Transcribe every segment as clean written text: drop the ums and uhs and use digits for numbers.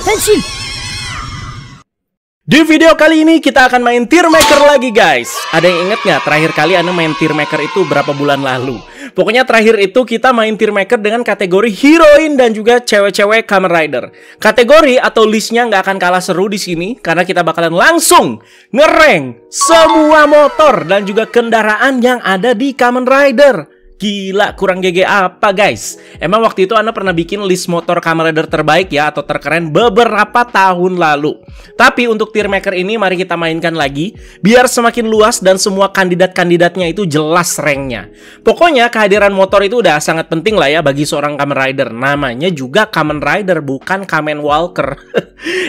Henshin. Di video kali ini kita akan main Tier Maker lagi guys. Ada yang inget nggak terakhir kali Anda main Tier Maker itu berapa bulan lalu? Pokoknya terakhir itu kita main Tier Maker dengan kategori heroine dan juga cewek-cewek Kamen Rider. Kategori atau listnya nggak akan kalah seru di sini karena kita bakalan langsung ngerank semua motor dan juga kendaraan yang ada di Kamen Rider. Gila, kurang GG apa guys? Emang waktu itu Anda pernah bikin list motor Kamen Rider terbaik ya atau terkeren beberapa tahun lalu. Tapi untuk Tier Maker ini mari kita mainkan lagi biar semakin luas dan semua kandidat-kandidatnya itu jelas ranknya. Pokoknya kehadiran motor itu udah sangat penting lah ya bagi seorang Kamen Rider. Namanya juga Kamen Rider bukan Kamen Walker.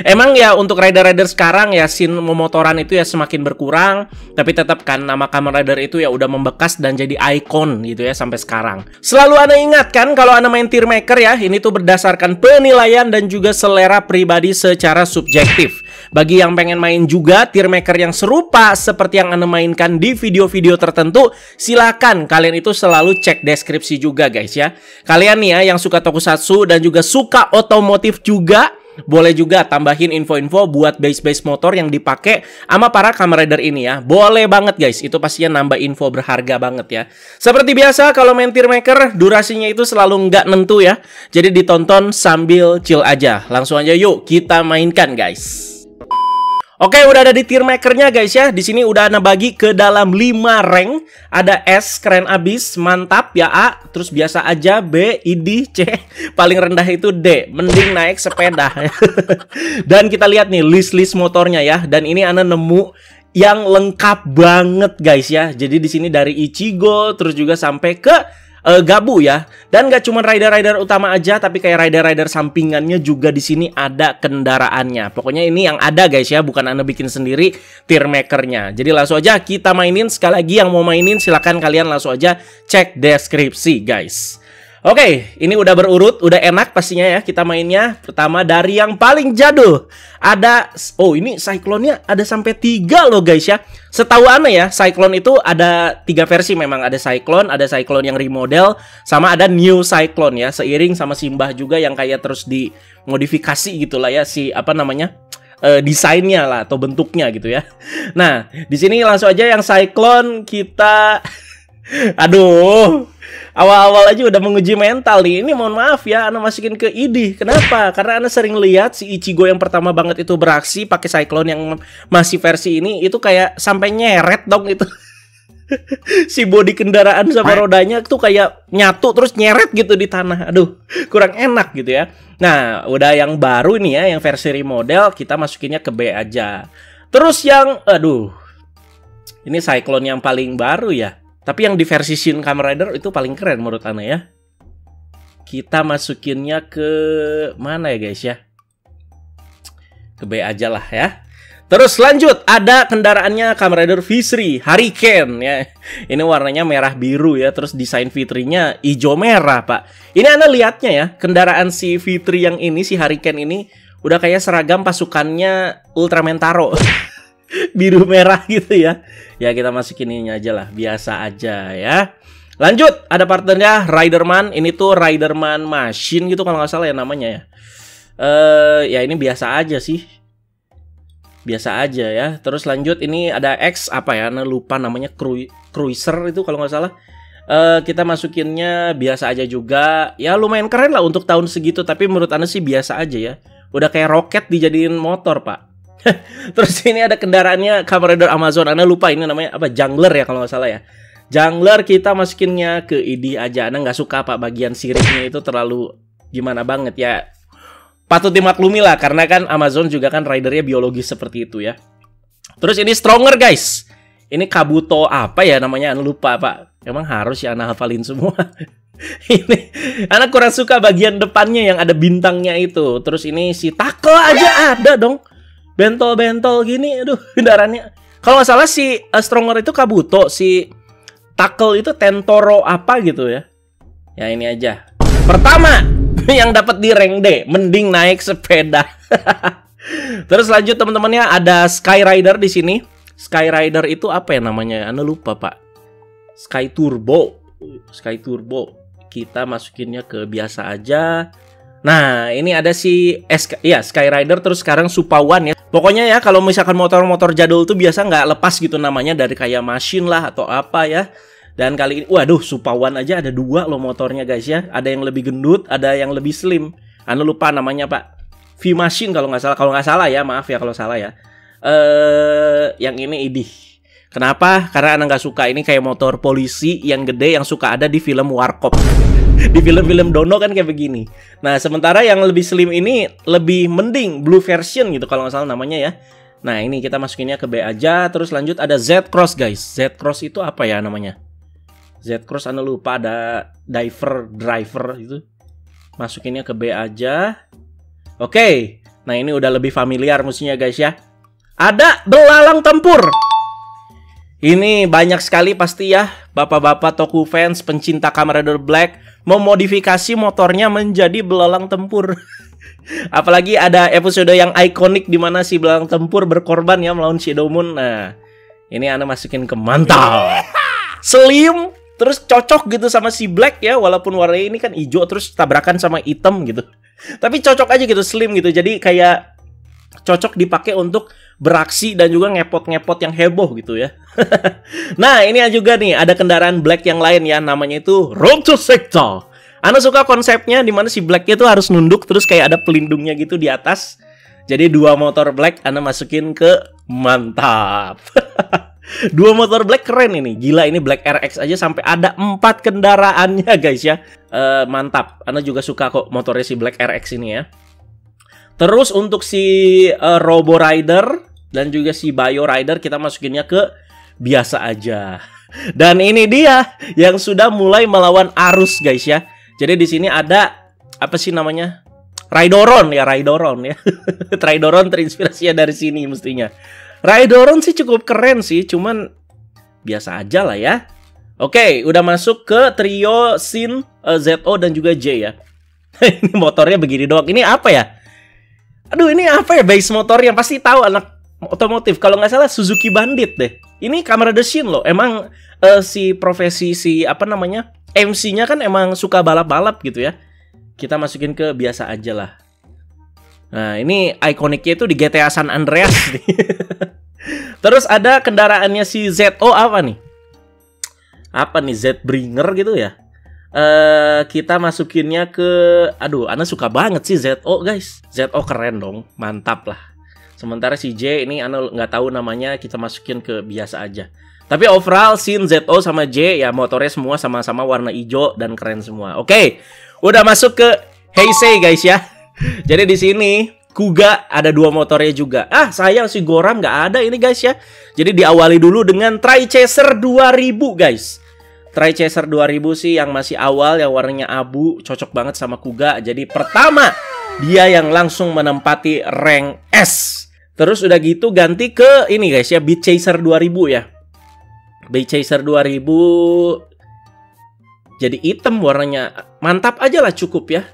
Emang ya untuk rider-rider sekarang ya scene memotoran itu ya semakin berkurang. Tapi tetap kan nama Kamen Rider itu ya udah membekas dan jadi ikon gitu ya sampai sekarang. Selalu Anda ingat kan kalau Anda main Tier Maker ya, ini tuh berdasarkan penilaian dan juga selera pribadi secara subjektif. Bagi yang pengen main juga Tier Maker yang serupa seperti yang Anda mainkan di video-video tertentu, silakan kalian itu selalu cek deskripsi juga guys ya. Kalian nih ya yang suka tokusatsu dan juga suka otomotif juga, boleh juga tambahin info-info buat base-base motor yang dipakai sama para Kamen Rider ini ya. Boleh banget guys, itu pastinya nambah info berharga banget ya. Seperti biasa kalau main Tier Maker, durasinya itu selalu nggak nentu ya. Jadi ditonton sambil chill aja. Langsung aja yuk kita mainkan guys. Oke, udah ada di Tier Makernya guys ya. Di sini udah Ana bagi ke dalam 5 rank. Ada S, keren abis, mantap ya A. Terus biasa aja B, ID, C. Paling rendah itu D, mending naik sepeda. Dan kita lihat nih list-list motornya ya. Dan ini Ana nemu yang lengkap banget guys ya. Jadi di sini dari Ichigo terus juga sampai ke Gabu ya. Dan gak cuma rider-rider utama aja, tapi kayak rider-rider sampingannya juga di sini ada kendaraannya. Pokoknya ini yang ada guys ya, bukan Anda bikin sendiri Tier Makernya. Jadi langsung aja kita mainin. Sekali lagi yang mau mainin silahkan kalian langsung aja cek deskripsi guys. Oke, ini udah berurut, udah enak pastinya ya kita mainnya. Pertama dari yang paling jadul. Ada, oh ini Cyclone-nya ada sampai 3 loh guys ya. Setahu Ana ya, Cyclone itu ada 3 versi memang. Ada Cyclone yang remodel, sama ada New Cyclone ya. Seiring sama Simbah juga yang kayak terus dimodifikasi gitu lah ya. Si, apa namanya, desainnya lah atau bentuknya gitu ya. Nah, di sini langsung aja yang Cyclone kita... Aduh, awal-awal aja udah menguji mental nih. Ini mohon maaf ya, Ana masukin ke ID. Kenapa? Karena Ana sering lihat si Ichigo yang pertama banget itu beraksi pakai Cyclone yang masih versi ini itu kayak sampai nyeret dong itu. Si bodi kendaraan sama rodanya tuh kayak nyatu terus nyeret gitu di tanah. Aduh, kurang enak gitu ya. Nah, udah yang baru nih ya, yang versi remodel kita masukinnya ke B aja. Terus yang, aduh, ini Cyclone yang paling baru ya. Tapi yang di versi Shin Kamen Rider itu paling keren menurut Ana ya. Kita masukinnya ke mana ya guys ya? Ke B aja lah ya. Terus lanjut, ada kendaraannya Kamen Rider V3 Hurricane ya. Ini warnanya merah biru ya. Terus desain V3-nya hijau merah pak. Ini Ana lihatnya ya, kendaraan si V3 yang ini, si Hurricane ini udah kayak seragam pasukannya Ultraman Taro. Biru merah gitu ya. Ya kita masukin ini aja lah, biasa aja ya. Lanjut, ada partnernya Riderman. Ini tuh Riderman Machine gitu kalau nggak salah ya namanya ya. Ya ini biasa aja sih. Biasa aja ya. Terus lanjut, ini ada X apa ya, Ana lupa namanya, Cruiser itu kalau nggak salah. Kita masukinnya biasa aja juga. Ya lumayan keren lah untuk tahun segitu. Tapi menurut Ana sih biasa aja ya. Udah kayak roket dijadiin motor pak. Terus ini ada kendaraannya Kamen Rider Amazon. Ana lupa ini namanya apa, Jungler ya kalau nggak salah ya. Jungler kita masukinnya ke ID aja. Ana nggak suka pak bagian siripnya itu terlalu gimana banget ya. Patut dimaklumi lah karena kan Amazon juga kan ridernya biologis seperti itu ya. Terus ini Stronger guys. Ini Kabuto apa ya namanya, Ana lupa pak. Emang harus ya Ana hafalin semua. Ini Ana kurang suka bagian depannya yang ada bintangnya itu. Terus ini si Tackle aja ada dong. Bentol-bentol gini, aduh, kendaraannya. Kalau nggak salah si Stronger itu Kabuto, si Tackle itu Tentoro apa gitu ya. Ya ini aja. Pertama, yang dapat di rank D, mending naik sepeda. Terus lanjut teman-temannya, ada Sky Rider di sini. Sky Rider itu apa ya namanya? Ana lupa pak. Sky Turbo. Kita masukinnya ke biasa aja. Nah, ini ada si Skyrider, terus sekarang Supawan ya. Pokoknya ya, kalau misalkan motor-motor jadul tuh biasa nggak lepas gitu namanya dari kayak Machine lah atau apa ya. Dan kali ini, waduh, Supawan aja ada 2 loh motornya guys ya. Ada yang lebih gendut, ada yang lebih slim. Anu lupa namanya Pak. V-Machine kalau nggak salah. Kalau nggak salah ya, maaf ya kalau salah ya. Yang ini idih. Kenapa? Karena Ana nggak suka ini kayak motor polisi yang gede yang suka ada di film Warkop. Di film-film Dono kan kayak begini. Nah, sementara yang lebih slim ini lebih mending, blue version gitu kalau nggak salah namanya ya. Nah, ini kita masukinnya ke B aja. Terus lanjut ada Z-Cross guys. Z-Cross itu apa ya namanya? Z-Cross Ana lupa, ada driver itu. Masukinnya ke B aja. Oke. Nah, ini udah lebih familiar musiknya guys ya. Ada belalang tempur. Ini banyak sekali pasti ya bapak-bapak Toku fans pencinta Kamen Rider Black memodifikasi motornya menjadi belalang tempur. Apalagi ada episode yang ikonik di mana si belalang tempur berkorban ya melawan Shadow Moon. Nah, ini Ana masukin ke mantap. Slim, terus cocok gitu sama si Black ya, walaupun warnanya ini kan hijau terus tabrakan sama hitam gitu. Tapi cocok aja gitu, slim gitu. Jadi kayak cocok dipakai untuk beraksi dan juga ngepot-ngepot yang heboh gitu ya. Nah, ini juga nih ada kendaraan Black yang lain ya, namanya itu Road to Sector. Ana suka konsepnya di mana si Blacknya itu harus nunduk terus kayak ada pelindungnya gitu di atas. Jadi 2 motor Black Ana masukin ke mantap. 2 motor Black keren ini. Gila, ini Black RX aja sampai ada 4 kendaraannya guys ya. Mantap. Ana juga suka kok motornya si Black RX ini ya. Terus untuk si Robo Rider dan juga si Bio Rider kita masukinnya ke biasa aja. Dan ini dia yang sudah mulai melawan arus guys ya. Jadi di sini ada apa sih namanya? Raidoron ya. Raidoron terinspirasi dari sini mestinya. Raidoron sih cukup keren sih, cuman biasa aja lah ya. Oke, udah masuk ke trio Shin, ZO dan juga J ya. Ini motornya begini doang. Ini apa ya? Aduh, ini apa ya base motornya? Pasti tahu anak otomotif. Kalau nggak salah Suzuki Bandit deh. Ini Kamen Rider Shin loh. Emang si profesi si apa namanya MC-nya kan emang suka balap-balap gitu ya. Kita masukin ke biasa aja lah. Nah, ini ikoniknya itu di GTA San Andreas nih. Terus ada kendaraannya si ZO apa nih? Apa nih, Z-Bringer gitu ya? Kita masukinnya ke, aduh, Ana suka banget sih ZO guys. ZO keren dong, mantap lah. Sementara si J ini Ana nggak tahu namanya, kita masukin ke biasa aja. Tapi overall Shin, ZO sama J ya motornya semua sama-sama warna hijau dan keren semua. Oke, udah masuk ke Heisei guys ya. Jadi di sini Kuga ada 2 motornya juga. Ah, sayang si Goram nggak ada ini guys ya. Jadi diawali dulu dengan Tri-Chaser 2000 guys. Tri-Chaser 2000 sih yang masih awal, yang warnanya abu, cocok banget sama Kuga. Jadi pertama, dia yang langsung menempati rank S. Terus udah gitu ganti ke ini guys ya, Beat Chaser 2000 ya. Beat Chaser 2000 jadi hitam warnanya. Mantap aja lah cukup ya.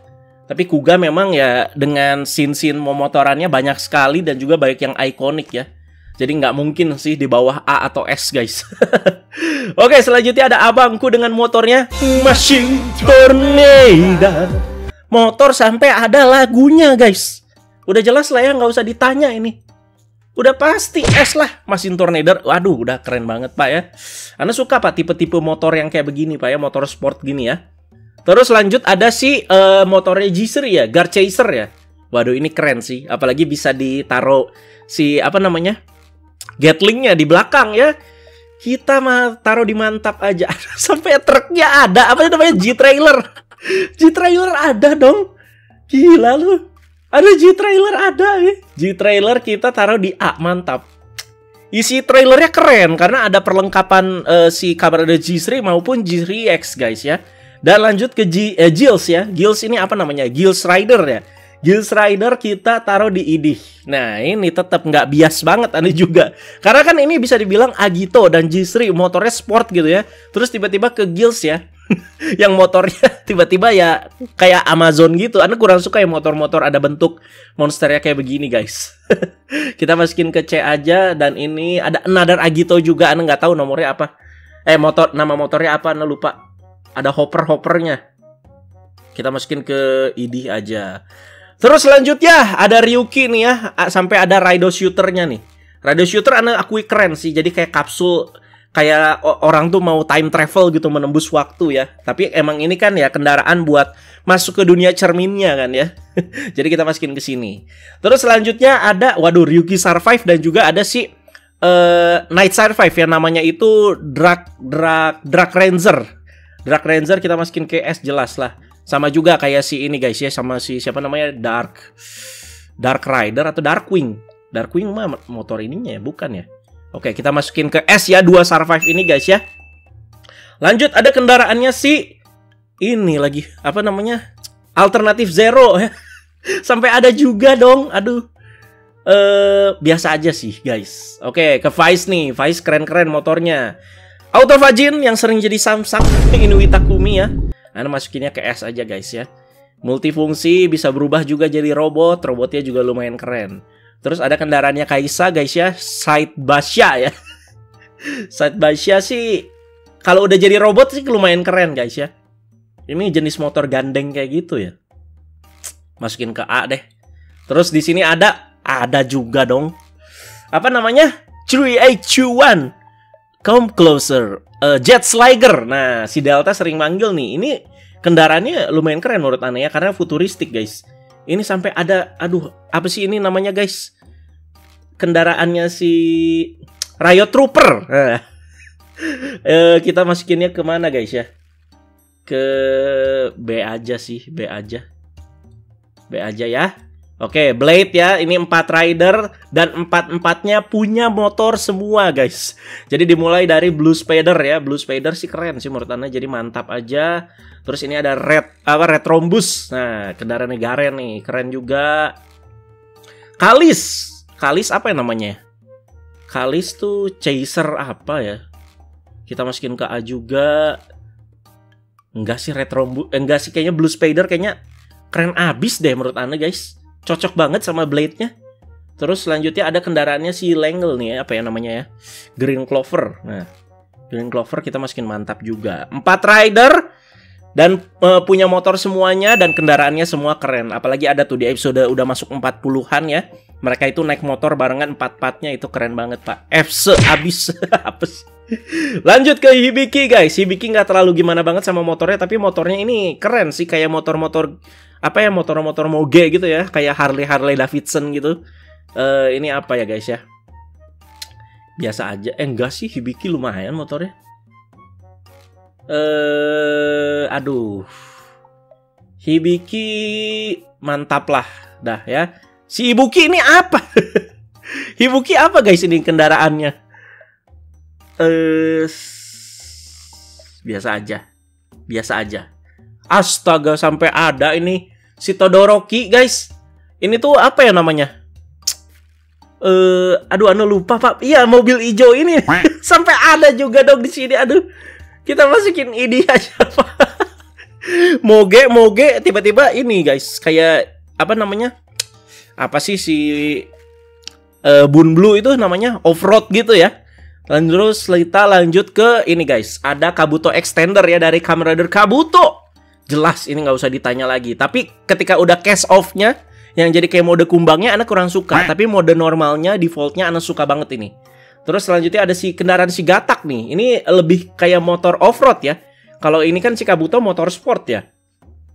Tapi Kuga memang ya dengan scene-scene memotorannya banyak sekali dan juga banyak yang ikonik ya. Jadi nggak mungkin sih di bawah A atau S guys. Oke, selanjutnya ada abangku dengan motornya Machine Tornado. Motor sampai ada lagunya guys. Udah jelas lah ya, nggak usah ditanya ini. Udah pasti S lah, Machine Tornado. Waduh, udah keren banget Pak ya. Ana suka Pak tipe-tipe motor yang kayak begini Pak ya, motor sport gini ya. Terus lanjut ada si motornya G3 ya, Guard Chaser ya. Waduh, ini keren sih, apalagi bisa ditaruh si apa namanya? Gatlingnya di belakang ya. Kita mah taruh di mantap aja. Sampai truknya ada. Apa namanya? G-Trailer. G-Trailer ada dong. Gila lu. Ada G-Trailer ada ya. G-Trailer kita taruh di A. Mantap. Isi trailernya keren. Karena ada perlengkapan si Kamen Rider G3 maupun G3X guys ya. Dan lanjut ke Gills ya. Gills ini apa namanya? Gills Rider ya. Gills Rider kita taruh di idih. Nah, ini tetap nggak bias banget Ani juga. Karena kan ini bisa dibilang Agito dan G3 motornya sport gitu ya. Terus tiba-tiba ke Gills ya. Yang motornya tiba-tiba ya kayak Amazon gitu. Ana kurang suka ya motor-motor ada bentuk monsternya kayak begini guys. Kita masukin ke C aja. Dan ini ada another Agito juga. Ana nggak tahu nomornya apa. Nama motornya apa Ana lupa. Ada hopper-hoppernya. Kita masukin ke ID aja. Terus selanjutnya ada Ryuki nih ya, sampai ada Raido Shooter-nya nih. Raido Shooter ana akui keren sih, jadi kayak kapsul, kayak orang tuh mau time travel gitu, menembus waktu ya. Tapi emang ini kan ya kendaraan buat masuk ke dunia cerminnya kan ya. Jadi kita masukin ke sini. Terus selanjutnya ada, waduh, Ryuki Survive dan juga ada si Night Survive yang namanya itu Drag Ranger. Drag Ranger kita masukin ke S jelas lah. Sama juga kayak si ini guys ya, sama si siapa namanya, Dark Rider atau Darkwing. Darkwing mah motor ininya ya, bukan ya? Oke, kita masukin ke S ya, 2 Survive ini guys ya. Lanjut ada kendaraannya si ini lagi, apa namanya? Alternative Zero ya. Sampai ada juga dong. Aduh. Biasa aja sih guys. Oke, ke Vice nih. Vice keren-keren motornya. Autovagin yang sering jadi Samsung Inuit Takumi ya. Nah, masukinnya ke S aja guys ya. Multifungsi, bisa berubah juga jadi robot. Robotnya juga lumayan keren. Terus ada kendaraannya Kaisa guys ya, Side Basya ya. Side Basya sih kalau udah jadi robot sih lumayan keren guys ya. Ini jenis motor gandeng kayak gitu ya. Masukin ke A deh. Terus di sini ada juga dong. Apa namanya? 3821. Come closer. Jet Sliger. Nah, si Delta sering manggil nih. Ini kendaraannya lumayan keren menurut Ane ya, karena futuristik guys. Ini sampai ada, aduh, apa sih ini namanya guys? Kendaraannya si Riot Trooper. Nah. Kita masukinnya kemana guys ya? Ke B aja sih, B aja ya. Oke, Blade ya, ini 4 rider dan 4-4-nya punya motor semua guys. Jadi dimulai dari Blue Spider ya. Blue Spider sih keren sih menurut Anda, jadi mantap aja. Terus ini ada Red Rhombus. Nah, kendaraan Garen nih, keren juga. Kalis apa ya namanya? Kalis tuh chaser apa ya? Kita masukin ke A juga. Enggak sih Red Rhombus, enggak sih, kayaknya Blue Spider kayaknya keren abis deh menurut Anda guys. Cocok banget sama blade-nya. Terus selanjutnya ada kendaraannya si Langle nih ya, apa ya namanya ya? Green Clover. Nah, Green Clover kita masukin mantap juga. 4 rider dan punya motor semuanya dan kendaraannya semua keren. Apalagi ada tuh di episode udah masuk 40-an ya. Mereka itu naik motor barengan 4-4-nya, itu keren banget pak. FC abis. Apa sih? Lanjut ke Hibiki guys. Hibiki nggak terlalu gimana banget sama motornya, tapi motornya ini keren sih, kayak motor-motor apa ya, motor-motor moge gitu ya, kayak Harley Davidson gitu. Ini apa ya guys ya? Biasa aja. Enggak sih, Hibiki lumayan motornya. Aduh. Hibiki mantap lah dah ya. Si Ibuki ini apa? Hibuki apa guys ini kendaraannya? Biasa aja. Astaga, sampai ada ini si Todoroki guys. Ini tuh apa ya namanya? Aduh, lupa pak. Iya, mobil hijau ini. Sampai ada juga dong di sini. Aduh, kita masukin ini aja pak. Moge tiba-tiba ini guys, kayak apa namanya? Apa sih si Bun Blue itu namanya, off-road gitu ya. Terus kita lanjut ke ini guys, ada Kabuto Extender ya dari Kamen Rider Kabuto. Jelas ini nggak usah ditanya lagi. Tapi ketika udah cast off-nya yang jadi kayak mode kumbangnya anak kurang suka. Tapi mode normalnya, defaultnya anak suka banget ini. Terus selanjutnya ada si kendaraan si Gatak nih. Ini lebih kayak motor off-road ya. Kalau ini kan si Kabuto motor sport ya.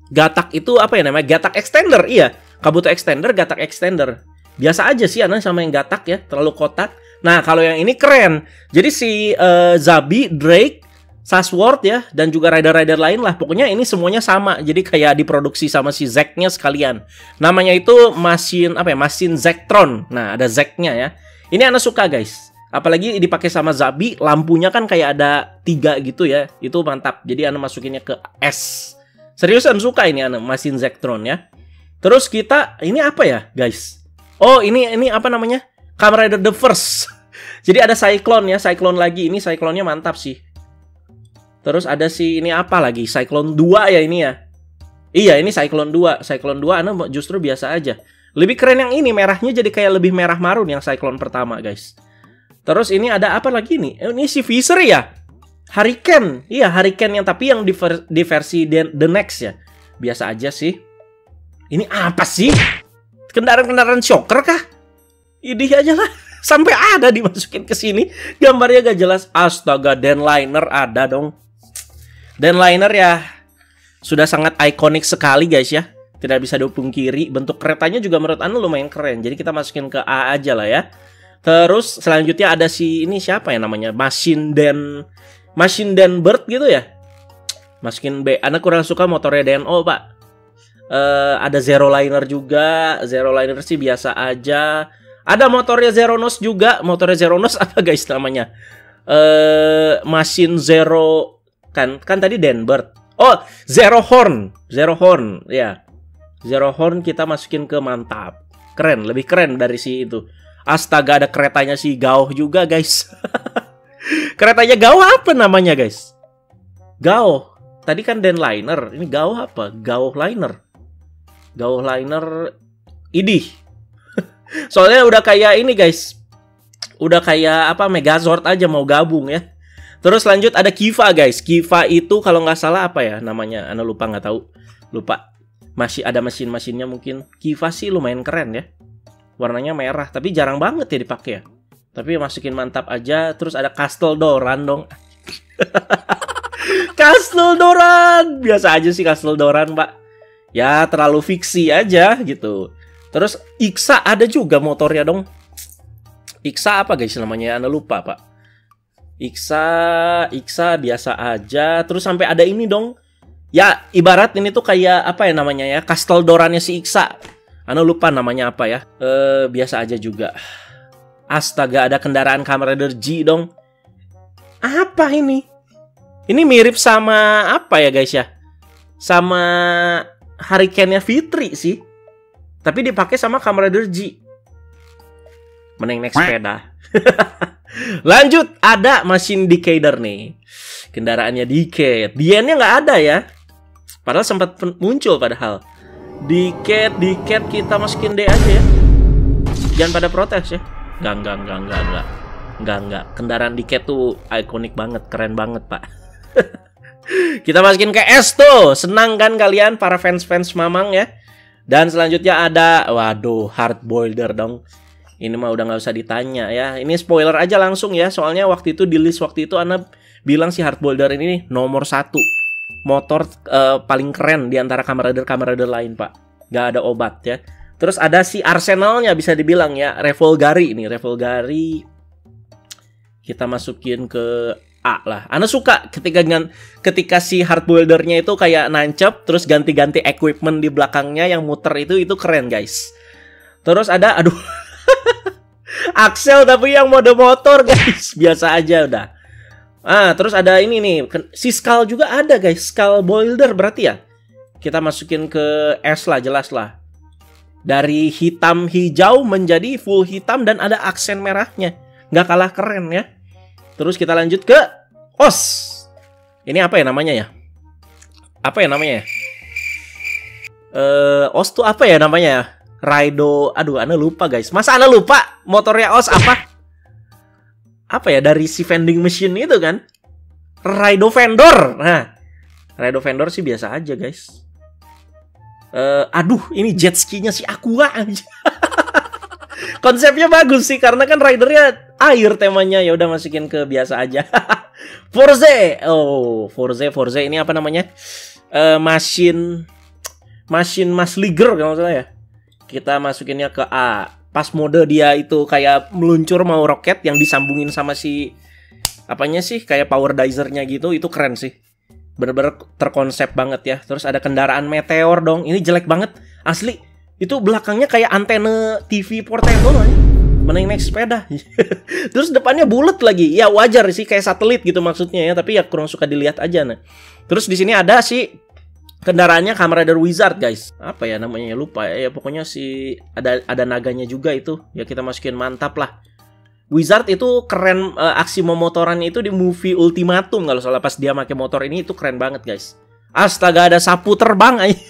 Gatak itu apa ya namanya? Gatak Extender, iya. Kabuto Extender, Gatak Extender. Biasa aja sih anak sama yang Gatak ya, terlalu kotak. Nah, kalau yang ini keren. Jadi si Zabi, Drake, Sasworth ya, dan juga rider-rider lain lah. Pokoknya ini semuanya sama. Jadi kayak diproduksi sama si Zack-nya sekalian. Namanya itu Machine Zacktron. Nah, ada Zack-nya ya. Ini anak suka guys. Apalagi dipakai sama Zabi, lampunya kan kayak ada 3 gitu ya. Itu mantap. Jadi anak masukinnya ke S. Seriusan suka ini anak Machine Zacktron ya. Terus kita, ini apa ya guys? Oh, ini apa namanya? Kamen Rider The First. Jadi ada Cyclone ya, Cyclone lagi. Ini Cyclone-nya mantap sih. Terus ada si ini apa lagi? Cyclone 2 ya ini ya. Iya, ini Cyclone 2. Cyclone 2 anu justru biasa aja. Lebih keren yang ini, merahnya jadi kayak lebih merah marun yang Cyclone pertama, guys. Terus ini ada apa lagi nih? Ini si Visser ya? Hurricane. Iya, Hurricane yang tapi yang di versi The Next ya. biasa aja sih. Ini apa sih? Kendaraan-kendaraan shocker kah? Ini aja lah. Sampai ada dimasukin ke sini. Gambarnya gak jelas. Astaga, Denliner ada dong. Denliner ya sudah sangat ikonik sekali guys ya. Tidak bisa dipungkiri. Bentuk keretanya juga menurut Anda lumayan keren. Jadi kita masukin ke A aja lah ya. Terus selanjutnya ada si ini siapa ya namanya? Machine Dan Bird gitu ya. Masukin B. Anda kurang suka motornya DNO pak. Ada Zeroliner juga. Zeroliner sih biasa aja. Ada motornya Zeronos juga. Motornya Zeronos apa guys namanya? Machine Zero kan tadi Dan Bird. Oh, Zero Horn ya. Zero Horn kita masukin ke mantap. Keren, lebih keren dari si itu. Astaga, ada keretanya si Gauh juga guys. Keretanya Gauh apa namanya guys? Gauh. Tadi kan Denliner, ini Gauh apa? Gauh Liner idih. Soalnya udah kayak ini guys. Udah kayak apa Megazord aja mau gabung ya. Terus lanjut ada Kiva guys. Kiva itu kalau nggak salah apa ya namanya? Anda lupa, nggak tahu. Lupa. Masih ada mesin-mesinnya mungkin. Kiva sih lumayan keren ya. Warnanya merah, tapi jarang banget ya dipakai ya. Tapi masukin mantap aja. Terus ada Castle Doran dong. Castle Doran. Biasa aja sih Castle Doran, Pak. Ya, terlalu fiksi aja gitu. Terus Ixa ada juga motornya dong. Ixa apa guys namanya? Anda lupa, Pak. Ixa biasa aja. Terus sampai ada ini dong. Ya, ibarat ini tuh kayak apa ya namanya ya? Castle Dorannya si Ixa. Anda lupa namanya apa ya? Biasa aja juga. Astaga, ada kendaraan Kamen Rider G dong. Apa ini? Ini mirip sama apa ya guys ya? Sama Hurricane-nya Fitri sih. Tapi dipakai sama Kamen Rider G. Meneng naik sepeda. Lanjut, ada Machine Decader nih. Kendaraannya Decade. Diannya nggak ada ya. Padahal sempat muncul padahal. Decade kita masukin D aja ya. Jangan pada protes ya. Enggak. Kendaraan Decade tuh ikonik banget, keren banget, Pak. Kita masukin ke S tuh. Senang kan kalian para fans-fans Mamang ya. Dan selanjutnya ada, waduh, Hard Boilder dong. Ini mah udah nggak usah ditanya ya. Ini spoiler aja langsung ya. Soalnya waktu itu di list waktu itu Anda bilang si Hard Boilder ini nomor 1 motor paling keren di antara Kamen Rider lain, Pak. Nggak ada obat ya. Terus ada si Arsenalnya bisa dibilang ya. Revolgari ini. Revolgari kita masukin ke A lah. Anda suka ketika si Hard Boilder-nya itu kayak nancep terus ganti-ganti equipment di belakangnya yang muter itu keren guys. Terus ada aduh Axel tapi yang mode motor guys. Biasa aja udah. Terus ada ini nih, si Skull juga ada guys. Skull Boilder berarti ya. Kita masukin ke S lah, jelas lah. Dari hitam hijau menjadi full hitam dan ada aksen merahnya. Nggak kalah keren ya. Terus kita lanjut ke OS. Ini apa ya namanya ya? OS tuh apa ya namanya? Raido. Aduh, Anda lupa guys. Masa Anda lupa motornya OS apa? Apa ya, dari si vending machine itu kan? Raido Vendor. Nah, Raido Vendor sih biasa aja guys. Aduh, ini jet ski-nya si Aqua aja. Konsepnya bagus sih karena kan ridernya air temanya. Ya udah masukin ke biasa aja. Forze. Oh, Forze ini apa namanya? Machine Masliger kalau salah ya. Kita masukinnya ke A. Pas mode dia itu kayak meluncur mau roket yang disambungin sama si apanya sih kayak power dizer-nya gitu, itu keren sih. Bener-bener terkonsep banget ya. Terus ada kendaraan Meteor dong. Ini jelek banget asli. Itu belakangnya kayak antena TV portable aja. Meneng naik sepeda. Terus depannya bulat lagi. Ya wajar sih kayak satelit gitu maksudnya ya, tapi ya kurang suka dilihat aja nah. Terus di sini ada si kendaraannya Kamen Rider Wizard guys. Apa ya namanya, lupa ya. Pokoknya si ada naganya juga itu. Ya kita masukin mantap lah. Wizard itu keren, aksi memotorannya itu di movie Ultimatum kalau salah, pas dia pakai motor ini itu keren banget guys. Astaga, ada sapu terbang aja.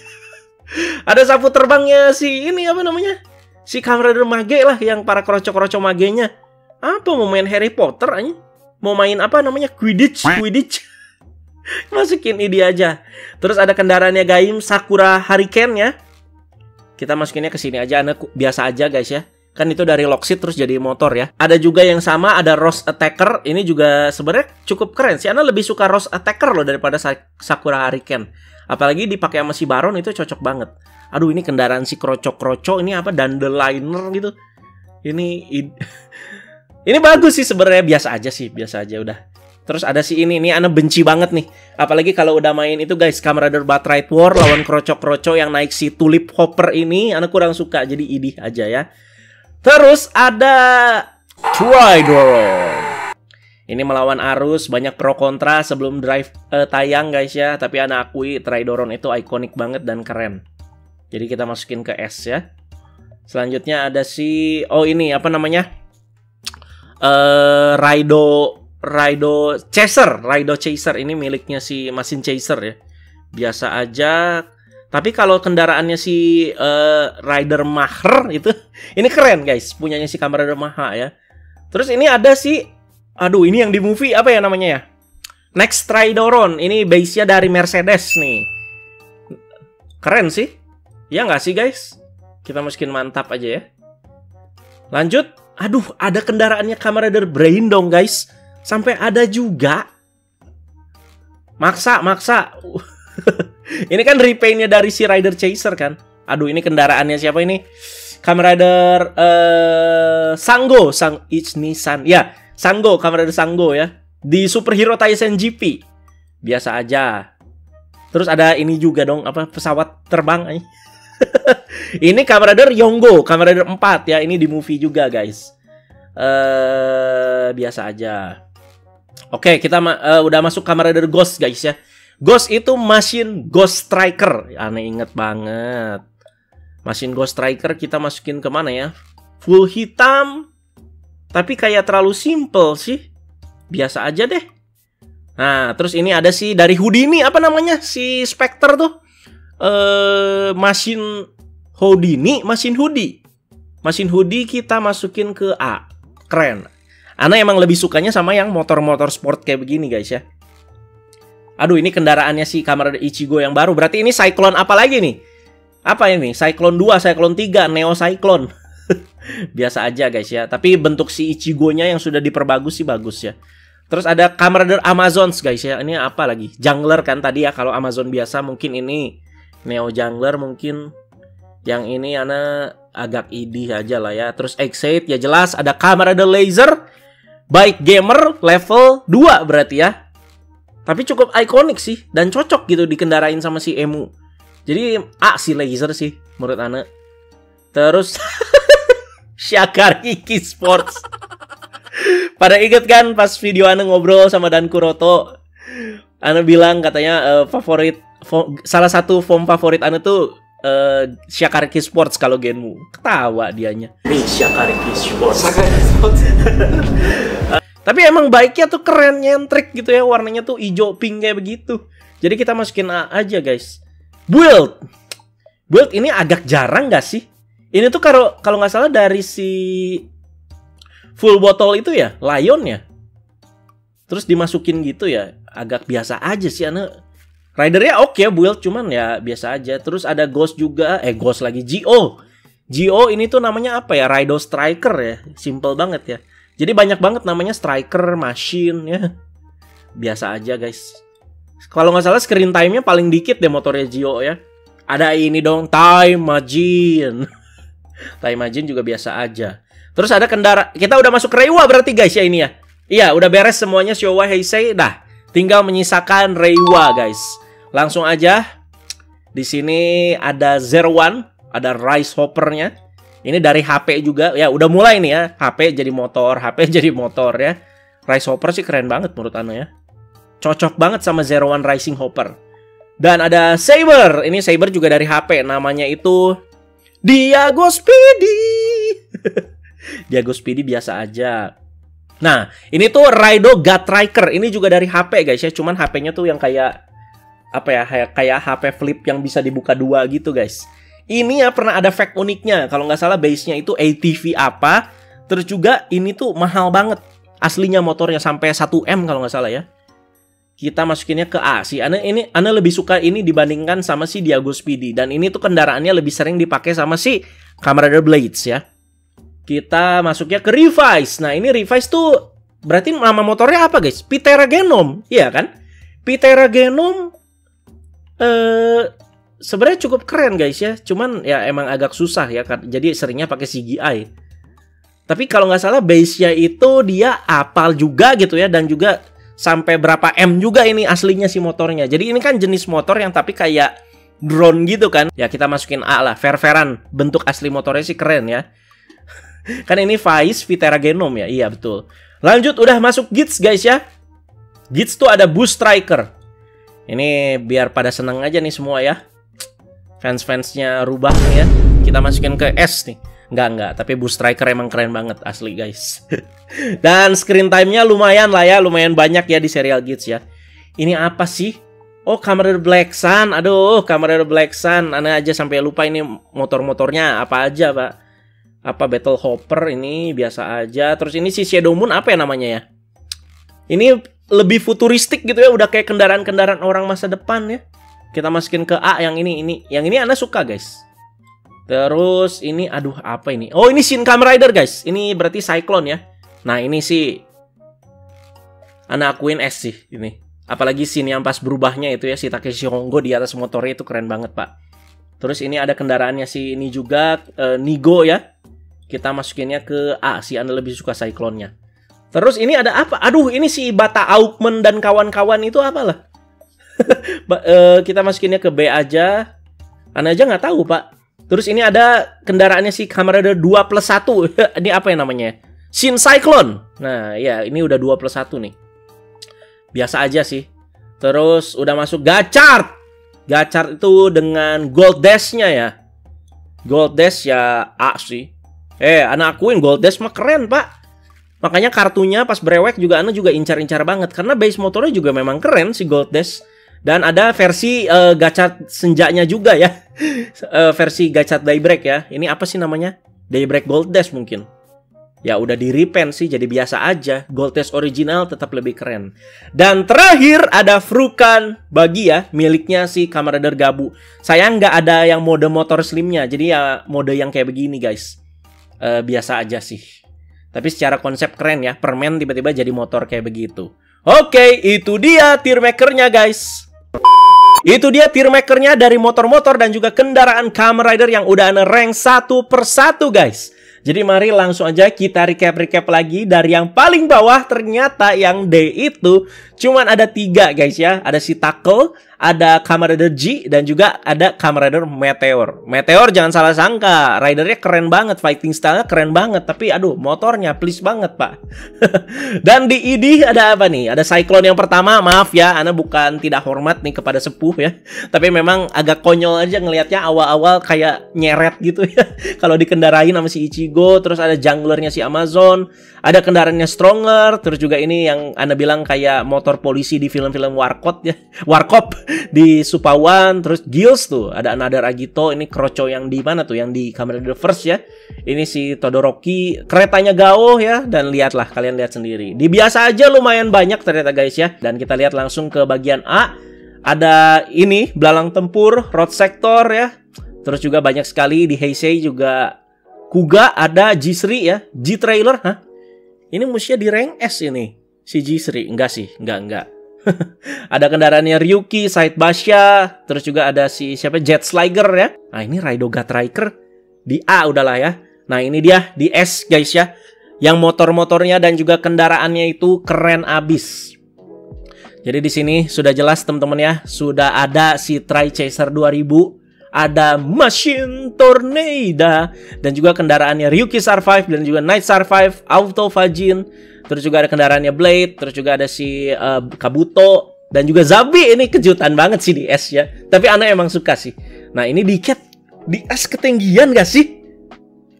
Ada sapu terbangnya si ini apa namanya? Si Kamen Rider Mage lah, yang para kroco-kroco magenya. Apa mau main Harry Potter aja? Mau main apa namanya? Quidditch. Masukin ID aja. Terus ada kendaraannya Gaim Sakura Hurricane ya. Kita masukinnya ke sini aja, biasa aja guys ya. Kan itu dari Lockseed terus jadi motor ya. Ada juga yang sama, ada Rose Attacker. Ini juga sebenarnya cukup keren sih. Ana lebih suka Rose Attacker loh daripada Sakura Hurricane. Apalagi dipakai sama si Baron itu cocok banget. Aduh, ini kendaraan si kroco-kroco ini apa, Dandeliner gitu. Ini bagus sih sebenarnya, biasa aja sih, biasa aja udah. Terus ada si ini Ana benci banget nih. Apalagi kalau udah main itu guys, Kamen Rider Batright War lawan kroco-kroco yang naik si Tulip Hopper ini, Ana kurang suka, jadi idih aja ya. Terus ada Tridoron. Ini melawan arus, banyak pro kontra sebelum drive tayang guys ya. Tapi Ana akui Tridoron itu ikonik banget dan keren. Jadi kita masukin ke S ya. Selanjutnya ada si, oh ini apa namanya? Raido Chaser. Ini miliknya si Machine Chaser ya. Biasa aja. Tapi kalau kendaraannya si Rider Maher itu, ini keren guys, punyanya si Kamen Rider Maha ya. Terus ini ada si, aduh ini yang di movie apa ya namanya ya? Next Tridoron, ini base-nya dari Mercedes nih. Keren sih, ya nggak sih guys? Kita masukin mantap aja ya. Lanjut, aduh ada kendaraannya Kamen Rider Brain dong guys. Sampai ada juga. Maksa. Ini kan repaint-nya dari si Rider Chaser kan. Aduh, ini kendaraannya siapa ini? Kamen Rider Sango, Nissan. Ya, Sango, Kamen Rider Sango ya. Di Superhero Taisen GP. Biasa aja. Terus ada ini juga dong, apa, pesawat terbang. Ini Kamen Rider Yongo, Kamen Rider 4 ya. Ini di movie juga guys. Biasa aja. Oke, kita udah masuk Kamen Rider Ghost guys ya. Ghost itu Machine Ghost Striker. Aneh inget banget. Machine Ghost Striker kita masukin ke mana ya? Full hitam. Tapi kayak terlalu simple sih. Biasa aja deh. Nah, terus ini ada si dari Houdini, apa namanya? Si Spectre tuh. Machine Houdini, Machine Hoodie. Machine Hoodie kita masukin ke A. Keren. Ana emang lebih sukanya sama yang motor-motor sport kayak begini guys ya. Aduh, ini kendaraannya si Kamen Rider Ichigo yang baru. Berarti ini Cyclone apa lagi nih? Apa ini? Cyclone 2, Cyclone 3, Neo Cyclone. Biasa aja guys ya. Tapi bentuk si Ichigo-nya yang sudah diperbagus sih bagus ya. Terus ada Kamen Rider Amazons guys ya. Ini apa lagi? Jungler kan tadi ya. Kalau Amazon biasa mungkin ini Neo Jungler mungkin. Yang ini Ana agak idih aja lah ya. Terus X8 ya jelas. Ada Kamen Rider Laser. Bike Gamer level 2 berarti ya. Tapi cukup ikonik sih. Dan cocok gitu dikendarain sama si Emu. Jadi A si Laser sih menurut Ana. Terus Shakari Sports. Pada inget kan pas video Ana ngobrol sama Dan Kuroto. Ana bilang katanya salah satu form favorit Ana tuh Shakari Sports kalau Genmu. Ketawa dianya. Nih Shakari Sports. Tapi emang bike-nya tuh keren, nyentrik gitu ya. Warnanya tuh hijau pink kayak begitu. Jadi kita masukin A aja guys. Build ini agak jarang gak sih? Ini tuh kalau nggak salah dari si full bottle itu ya, Lion ya. Terus dimasukin gitu ya. Agak biasa aja sih Ana. Ridernya oke build, cuman ya biasa aja. Terus ada Ghost juga. Ghost lagi, Gio ini tuh namanya apa ya? Raido Striker ya. Simple banget ya. Jadi banyak banget namanya Striker, Machine ya. Biasa aja guys. Kalau nggak salah screen time-nya paling dikit deh motornya Gio ya. Ada ini dong, Time Machine. Time Machine juga biasa aja. Terus ada kita udah masuk Reiwa berarti guys ya ini ya. Iya, udah beres semuanya Showa Heisei. Dah, tinggal menyisakan Reiwa guys. Langsung aja. Di sini ada Zero One, ada Rice Hopper-nya. Ini dari HP juga. Ya, udah mulai nih ya. HP jadi motor ya. Rice Hopper sih keren banget menurut Ana ya. Cocok banget sama Zero One Rising Hopper. Dan ada Saber. Ini Saber juga dari HP. Namanya itu Diago Speedy. Diago Speedy biasa aja. Nah, ini tuh Raido Gutriker. Ini juga dari HP guys ya. Cuman HP-nya tuh yang kayak apa ya? Kayak HP flip yang bisa dibuka dua gitu guys. Ini ya pernah ada fact uniknya. Kalau nggak salah base-nya itu ATV apa. Terus juga ini tuh mahal banget. Aslinya motornya sampai 1M kalau nggak salah ya. Kita masukinnya ke A. Ana lebih suka ini dibandingkan sama si Diago Speedy. Dan ini tuh kendaraannya lebih sering dipakai sama si Kamen Rider Blades ya. Kita masuknya ke Revise. Nah, ini Revise tuh berarti nama motornya apa, guys? Pitera Genom, iya kan? Pitera Genom sebenarnya cukup keren, guys ya. Cuman ya emang agak susah ya, jadi seringnya pakai CGI. Tapi kalau nggak salah base-nya itu dia apal juga gitu ya, dan juga sampai berapa M juga ini aslinya si motornya. Jadi ini kan jenis motor yang tapi kayak drone gitu kan. Ya kita masukin A lah, fair-fairan. Bentuk asli motornya sih keren ya. Kan ini Vice Vitera Genom ya. Iya betul. Lanjut, udah masuk Gits guys ya. Gits tuh ada Boost Striker. Ini biar pada seneng aja nih semua ya. Fans-fansnya rubah nih ya. Kita masukin ke S nih. Enggak, tapi Boost Striker emang keren banget asli guys. Dan screen time-nya lumayan lah ya, lumayan banyak ya di serial Gits ya. Ini apa sih? Oh, Kamen Rider Black Sun. Aduh, Kamen Rider Black Sun. Ana aja sampai lupa ini motor-motornya apa aja, Pak. Apa Battle Hopper ini biasa aja. Terus ini si Shadow Moon apa ya namanya ya? Ini lebih futuristik gitu ya, udah kayak kendaraan-kendaraan orang masa depan ya. Kita masukin ke A yang ini. Yang ini Ana suka, guys. Terus ini, aduh apa ini? Oh, ini Shin Kamen Rider guys. Ini berarti Cyclone ya. Nah ini sih Ana akuin S sih ini. Apalagi Shin yang pas berubahnya itu ya, si Takeshi Hongo di atas motornya itu keren banget pak. Terus ini ada kendaraannya si ini juga Nigo ya. Kita masukinnya ke A. Si Ana lebih suka Cyclone-nya. Terus ini ada apa? Aduh ini si Bata Augmen dan kawan-kawan itu apalah. Kita masukinnya ke B aja. Ana aja nggak tahu pak. Terus ini ada kendaraannya si Kamen Rider 2+1. Ini apa yang namanya? Shin Cyclone. Nah ya ini udah 2+1 nih. Biasa aja sih. Terus udah masuk Gachard. Gachard itu dengan Gold Dash-nya ya. Gold Dash ya A sih. Ana akuin Gold Dash mah keren pak. Makanya kartunya pas brewek juga Ana juga incar-incar banget. Karena base motornya juga memang keren si Gold Dash. Dan ada versi Gachard senjanya juga ya. Versi Gachard Daybreak ya. Ini apa sih namanya? Daybreak Gold Dash mungkin. Ya udah di repaint sih jadi biasa aja. Gold Dash original tetap lebih keren. Dan terakhir ada Frukan Bagi ya, miliknya si Kamen Rider Gabu. Sayang nggak ada yang mode motor slimnya. Jadi ya mode yang kayak begini guys. Biasa aja sih. Tapi secara konsep keren ya. Permen tiba-tiba jadi motor kayak begitu. Oke, itu dia tier makernya guys. Itu dia tier makernya dari motor-motor dan juga kendaraan Kamen Rider yang udah Ana rank satu persatu guys. Jadi mari langsung aja kita recap lagi. Dari yang paling bawah ternyata yang D itu cuman ada 3 guys ya. Ada si Tackle, ada Kamen Rider G, dan juga ada Kamen Rider Meteor. Meteor jangan salah sangka, ridernya keren banget, fighting style-nya keren banget. Tapi aduh motornya please banget pak. Dan di ID ada apa nih? Ada Cyclone yang pertama. Maaf ya, Ana bukan tidak hormat nih kepada sepuh ya. Tapi memang agak konyol aja ngelihatnya awal-awal kayak nyeret gitu ya. Kalau dikendarain sama si Ichigo. Terus ada junglernya si Amazon. Ada kendaraannya Stronger. Terus juga ini yang Ana bilang kayak motor polisi di film-film Warcop ya. Warcop di Supawan. Terus Gills tuh ada Another Agito. Ini Kroco yang di mana tuh? Yang di Kamen Rider First ya. Ini si Todoroki. Keretanya Gao ya. Dan lihatlah, kalian lihat sendiri. Di biasa aja lumayan banyak ternyata guys ya. Dan kita lihat langsung ke bagian A. Ada ini belalang tempur, road sector ya. Terus juga banyak sekali di Heisei juga. Kuga, ada G3 ya. G-Trailer, hah? Ini musuhnya di rank S ini. Si G3, enggak sih, enggak. Ada kendaraannya Ryuki, Side Basha. Terus juga ada si siapa, Jet Sliger ya. Nah ini Raido Striker di A udahlah ya. Nah ini dia di S guys ya. Yang motor-motornya dan juga kendaraannya itu keren abis. Jadi di sini sudah jelas teman-teman ya. Sudah ada si Tri Chaser 2000. Ada Machine Tornado. Dan juga kendaraannya Ryuki Survive. Dan juga Night Survive, Auto Fajin. Terus juga ada kendaraannya Blade. Terus juga ada si Kabuto. Dan juga Zabi. Ini kejutan banget sih di S ya. Tapi Ana emang suka sih. Nah ini di Cat di S ketinggian gak sih?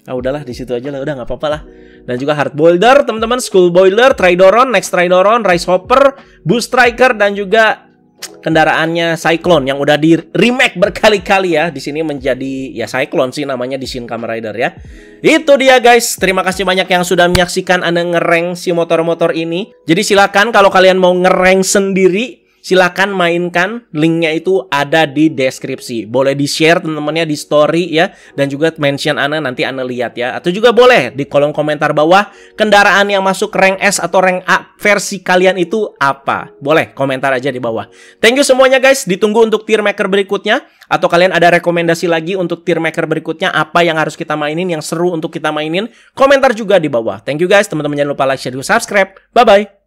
Ah udahlah di situ aja lah. Udah gak apa-apa lah. Dan juga Hard Boulder teman-teman. School Boiler, Tridoron, Next Tridoron, Rice Hopper, Boost Striker. Dan juga kendaraannya Cyclone yang udah di remake berkali-kali ya. Di sini menjadi ya Cyclone sih namanya di Shin Kamen Rider ya. Itu dia guys. Terima kasih banyak yang sudah menyaksikan Ana ngerank si motor-motor ini. Jadi silakan kalau kalian mau ngerank sendiri Silakan mainkan, linknya itu ada di deskripsi. Boleh di-share teman-temannya di story ya, dan juga mention Ana, nanti Ana lihat ya. Atau juga boleh di kolom komentar bawah, kendaraan yang masuk rank S atau rank A versi kalian itu apa? Boleh komentar aja di bawah. Thank you semuanya guys, ditunggu untuk tier maker berikutnya. Atau kalian ada rekomendasi lagi untuk tier maker berikutnya, apa yang harus kita mainin, yang seru untuk kita mainin, komentar juga di bawah. Thank you guys, teman-teman jangan lupa like, share, dan subscribe. Bye-bye.